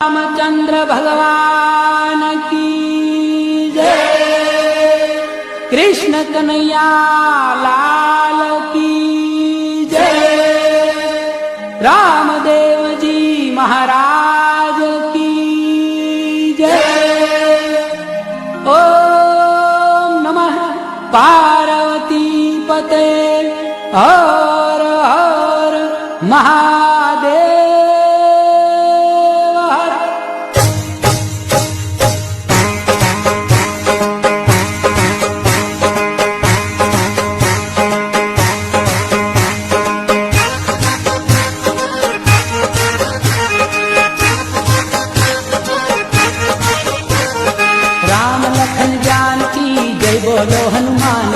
रामचंद्र भगवान की जय। कृष्ण कन्हैया लाल की जय। रामदेव जी महाराज की जय। ओम नमः पार्वती पते हर हर महादेव। राम लखन जानकी जय बोलो हनुमान